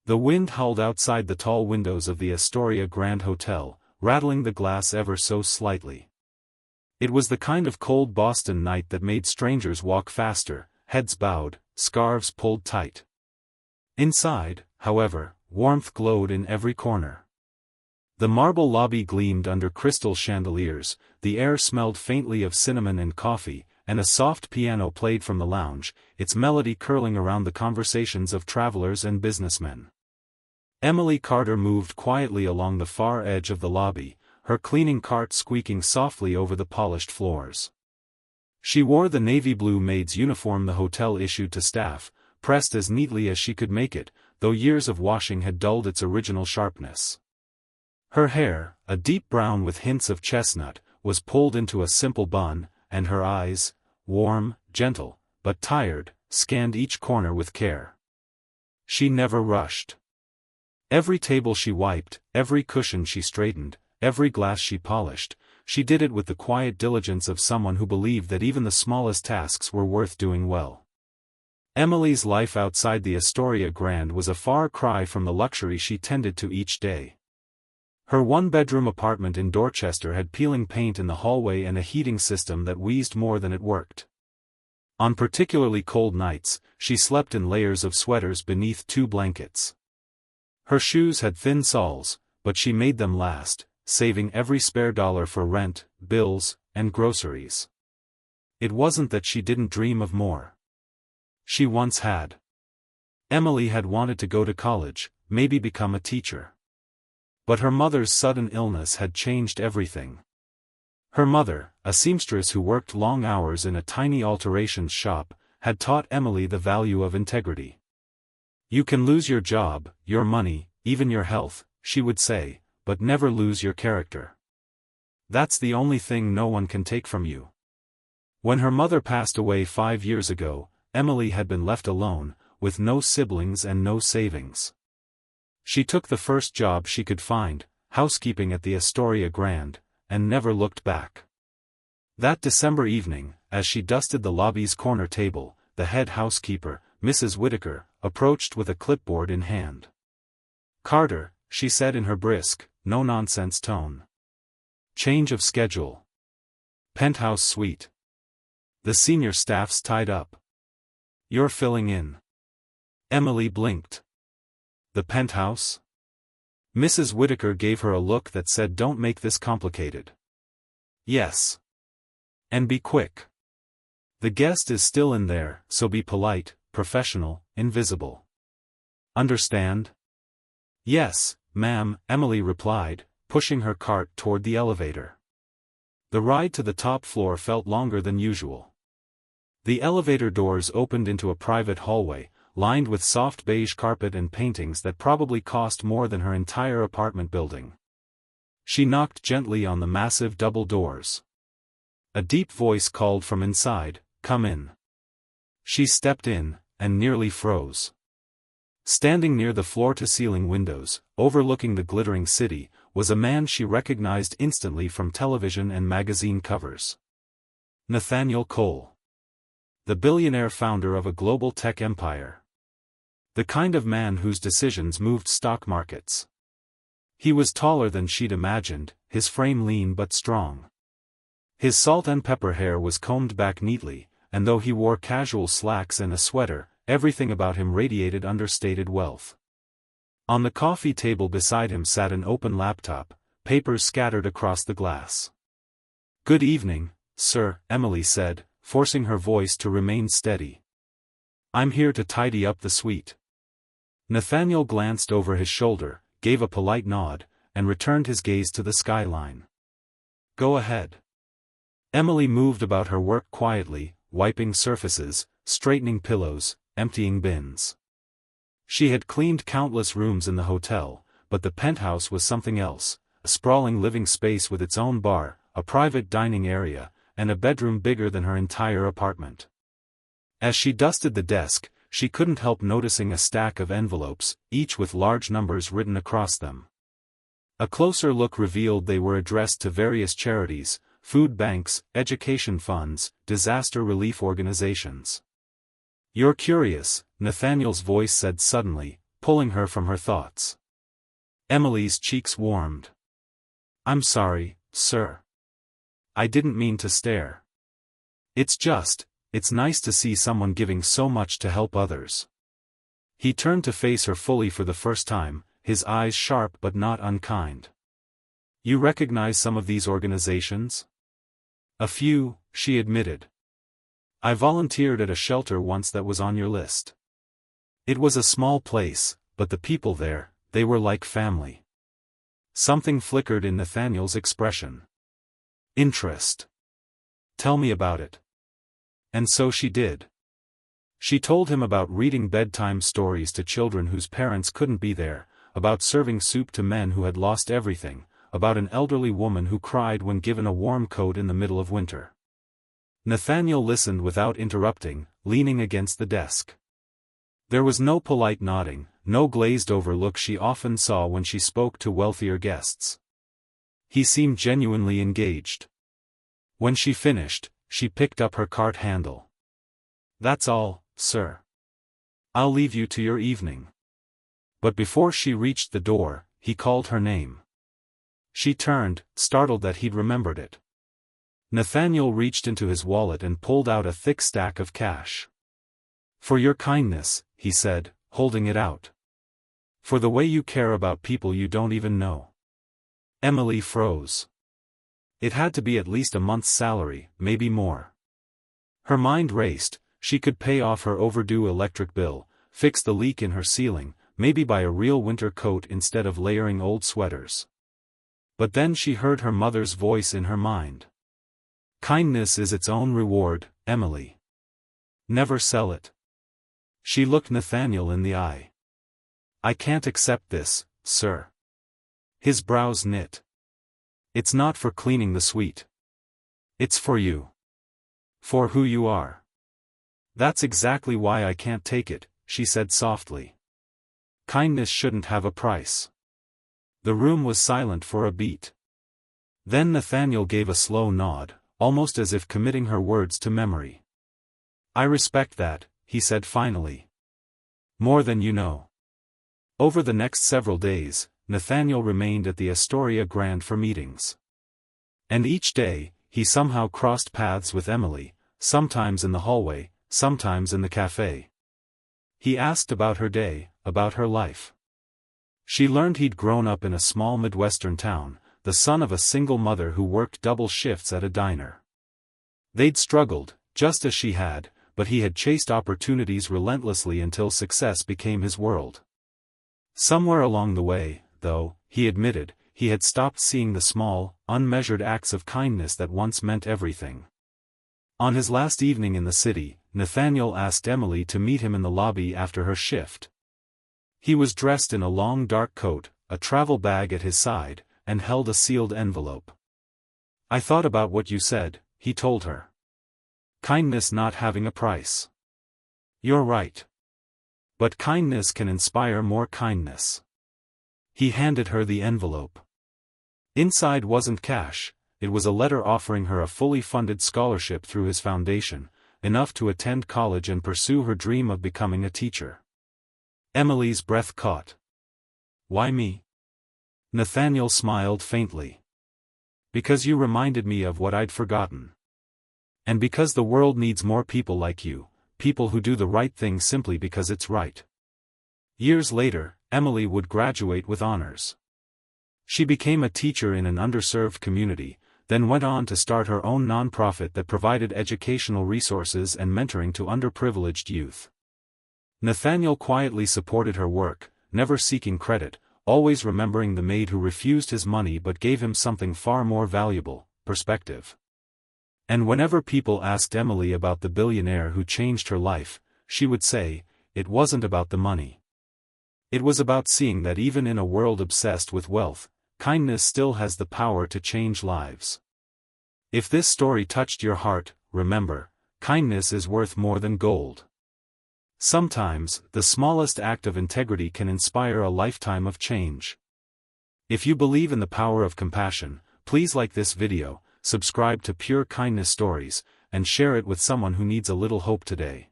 The wind howled outside the tall windows of the Astoria Grand Hotel, rattling the glass ever so slightly. It was the kind of cold Boston night that made strangers walk faster, heads bowed, scarves pulled tight. Inside, however, warmth glowed in every corner. The marble lobby gleamed under crystal chandeliers, the air smelled faintly of cinnamon and coffee, and a soft piano played from the lounge, its melody curling around the conversations of travelers and businessmen. Emily Carter moved quietly along the far edge of the lobby, her cleaning cart squeaking softly over the polished floors. She wore the navy blue maid's uniform the hotel issued to staff, pressed as neatly as she could make it, though years of washing had dulled its original sharpness. Her hair, a deep brown with hints of chestnut, was pulled into a simple bun, and her eyes, warm, gentle, but tired, scanned each corner with care. She never rushed. Every table she wiped, every cushion she straightened, every glass she polished, she did it with the quiet diligence of someone who believed that even the smallest tasks were worth doing well. Emily's life outside the Astoria Grand was a far cry from the luxury she tended to each day. Her one-bedroom apartment in Dorchester had peeling paint in the hallway and a heating system that wheezed more than it worked. On particularly cold nights, she slept in layers of sweaters beneath 2 blankets. Her shoes had thin soles, but she made them last, saving every spare dollar for rent, bills, and groceries. It wasn't that she didn't dream of more. She once had. Emily had wanted to go to college, maybe become a teacher. But her mother's sudden illness had changed everything. Her mother, a seamstress who worked long hours in a tiny alterations shop, had taught Emily the value of integrity. You can lose your job, your money, even your health, she would say, but never lose your character. That's the only thing no one can take from you. When her mother passed away 5 years ago, Emily had been left alone, with no siblings and no savings. She took the first job she could find, housekeeping at the Astoria Grand, and never looked back. That December evening, as she dusted the lobby's corner table, the head housekeeper, Mrs. Whitaker, approached with a clipboard in hand. "Carter," she said in her brisk, no-nonsense tone. "Change of schedule. Penthouse suite. The senior staff's tied up. You're filling in." Emily blinked. "The penthouse?" Mrs. Whitaker gave her a look that said, "Don't make this complicated." "Yes. And be quick. The guest is still in there, so be polite, professional, invisible. Understand?" "Yes, ma'am," Emily replied, pushing her cart toward the elevator. The ride to the top floor felt longer than usual. The elevator doors opened into a private hallway, lined with soft beige carpet and paintings that probably cost more than her entire apartment building. She knocked gently on the massive double doors. A deep voice called from inside, "Come in." She stepped in, and nearly froze. Standing near the floor-to-ceiling windows, overlooking the glittering city, was a man she recognized instantly from television and magazine covers. Nathaniel Cole. The billionaire founder of a global tech empire. The kind of man whose decisions moved stock markets. He was taller than she'd imagined, his frame lean but strong. His salt and pepper hair was combed back neatly, and though he wore casual slacks and a sweater, everything about him radiated understated wealth. On the coffee table beside him sat an open laptop, papers scattered across the glass. "Good evening, sir," Emily said, forcing her voice to remain steady. "I'm here to tidy up the suite." Nathaniel glanced over his shoulder, gave a polite nod, and returned his gaze to the skyline. "Go ahead." Emily moved about her work quietly, wiping surfaces, straightening pillows, emptying bins. She had cleaned countless rooms in the hotel, but the penthouse was something else, a sprawling living space with its own bar, a private dining area, and a bedroom bigger than her entire apartment. As she dusted the desk, she couldn't help noticing a stack of envelopes, each with large numbers written across them. A closer look revealed they were addressed to various charities, food banks, education funds, disaster relief organizations. "You're curious," Nathaniel's voice said suddenly, pulling her from her thoughts. Emily's cheeks warmed. "I'm sorry, sir. I didn't mean to stare. It's nice to see someone giving so much to help others." He turned to face her fully for the first time, his eyes sharp but not unkind. "You recognize some of these organizations?" "A few," she admitted. "I volunteered at a shelter once that was on your list. It was a small place, but the people there, they were like family." Something flickered in Nathaniel's expression. "Interest. Tell me about it." And so she did. She told him about reading bedtime stories to children whose parents couldn't be there, about serving soup to men who had lost everything, about an elderly woman who cried when given a warm coat in the middle of winter. Nathaniel listened without interrupting, leaning against the desk. There was no polite nodding, no glazed-over look she often saw when she spoke to wealthier guests. He seemed genuinely engaged. When she finished, she picked up her cart handle. "That's all, sir. I'll leave you to your evening." But before she reached the door, he called her name. She turned, startled that he'd remembered it. Nathaniel reached into his wallet and pulled out a thick stack of cash. "For your kindness," he said, holding it out. "For the way you care about people you don't even know." Emily froze. It had to be at least a month's salary, maybe more. Her mind raced. She could pay off her overdue electric bill, fix the leak in her ceiling, maybe buy a real winter coat instead of layering old sweaters. But then she heard her mother's voice in her mind. "Kindness is its own reward, Emily. Never sell it." She looked Nathaniel in the eye. "I can't accept this, sir." His brows knit. "It's not for cleaning the suite. It's for you. For who you are." "That's exactly why I can't take it," she said softly. "Kindness shouldn't have a price." The room was silent for a beat. Then Nathaniel gave a slow nod, almost as if committing her words to memory. "I respect that," he said finally. "More than you know." Over the next several days, Nathaniel remained at the Astoria Grand for meetings. And each day, he somehow crossed paths with Emily, sometimes in the hallway, sometimes in the cafe. He asked about her day, about her life. She learned he'd grown up in a small Midwestern town, the son of a single mother who worked double shifts at a diner. They'd struggled, just as she had, but he had chased opportunities relentlessly until success became his world. Somewhere along the way, though, he admitted, he had stopped seeing the small, unmeasured acts of kindness that once meant everything. On his last evening in the city, Nathaniel asked Emily to meet him in the lobby after her shift. He was dressed in a long dark coat, a travel bag at his side, and held a sealed envelope. "I thought about what you said," he told her. "Kindness not having a price. You're right. But kindness can inspire more kindness." He handed her the envelope. Inside wasn't cash, it was a letter offering her a fully funded scholarship through his foundation, enough to attend college and pursue her dream of becoming a teacher. Emily's breath caught. "Why me?" Nathaniel smiled faintly. "Because you reminded me of what I'd forgotten. And because the world needs more people like you, people who do the right thing simply because it's right." Years later, Emily would graduate with honors. She became a teacher in an underserved community, then went on to start her own nonprofit that provided educational resources and mentoring to underprivileged youth. Nathaniel quietly supported her work, never seeking credit, always remembering the maid who refused his money but gave him something far more valuable, perspective. And whenever people asked Emily about the billionaire who changed her life, she would say, it wasn't about the money. It was about seeing that even in a world obsessed with wealth, kindness still has the power to change lives. If this story touched your heart, remember, kindness is worth more than gold. Sometimes, the smallest act of integrity can inspire a lifetime of change. If you believe in the power of compassion, please like this video, subscribe to Pure Kindness Stories, and share it with someone who needs a little hope today.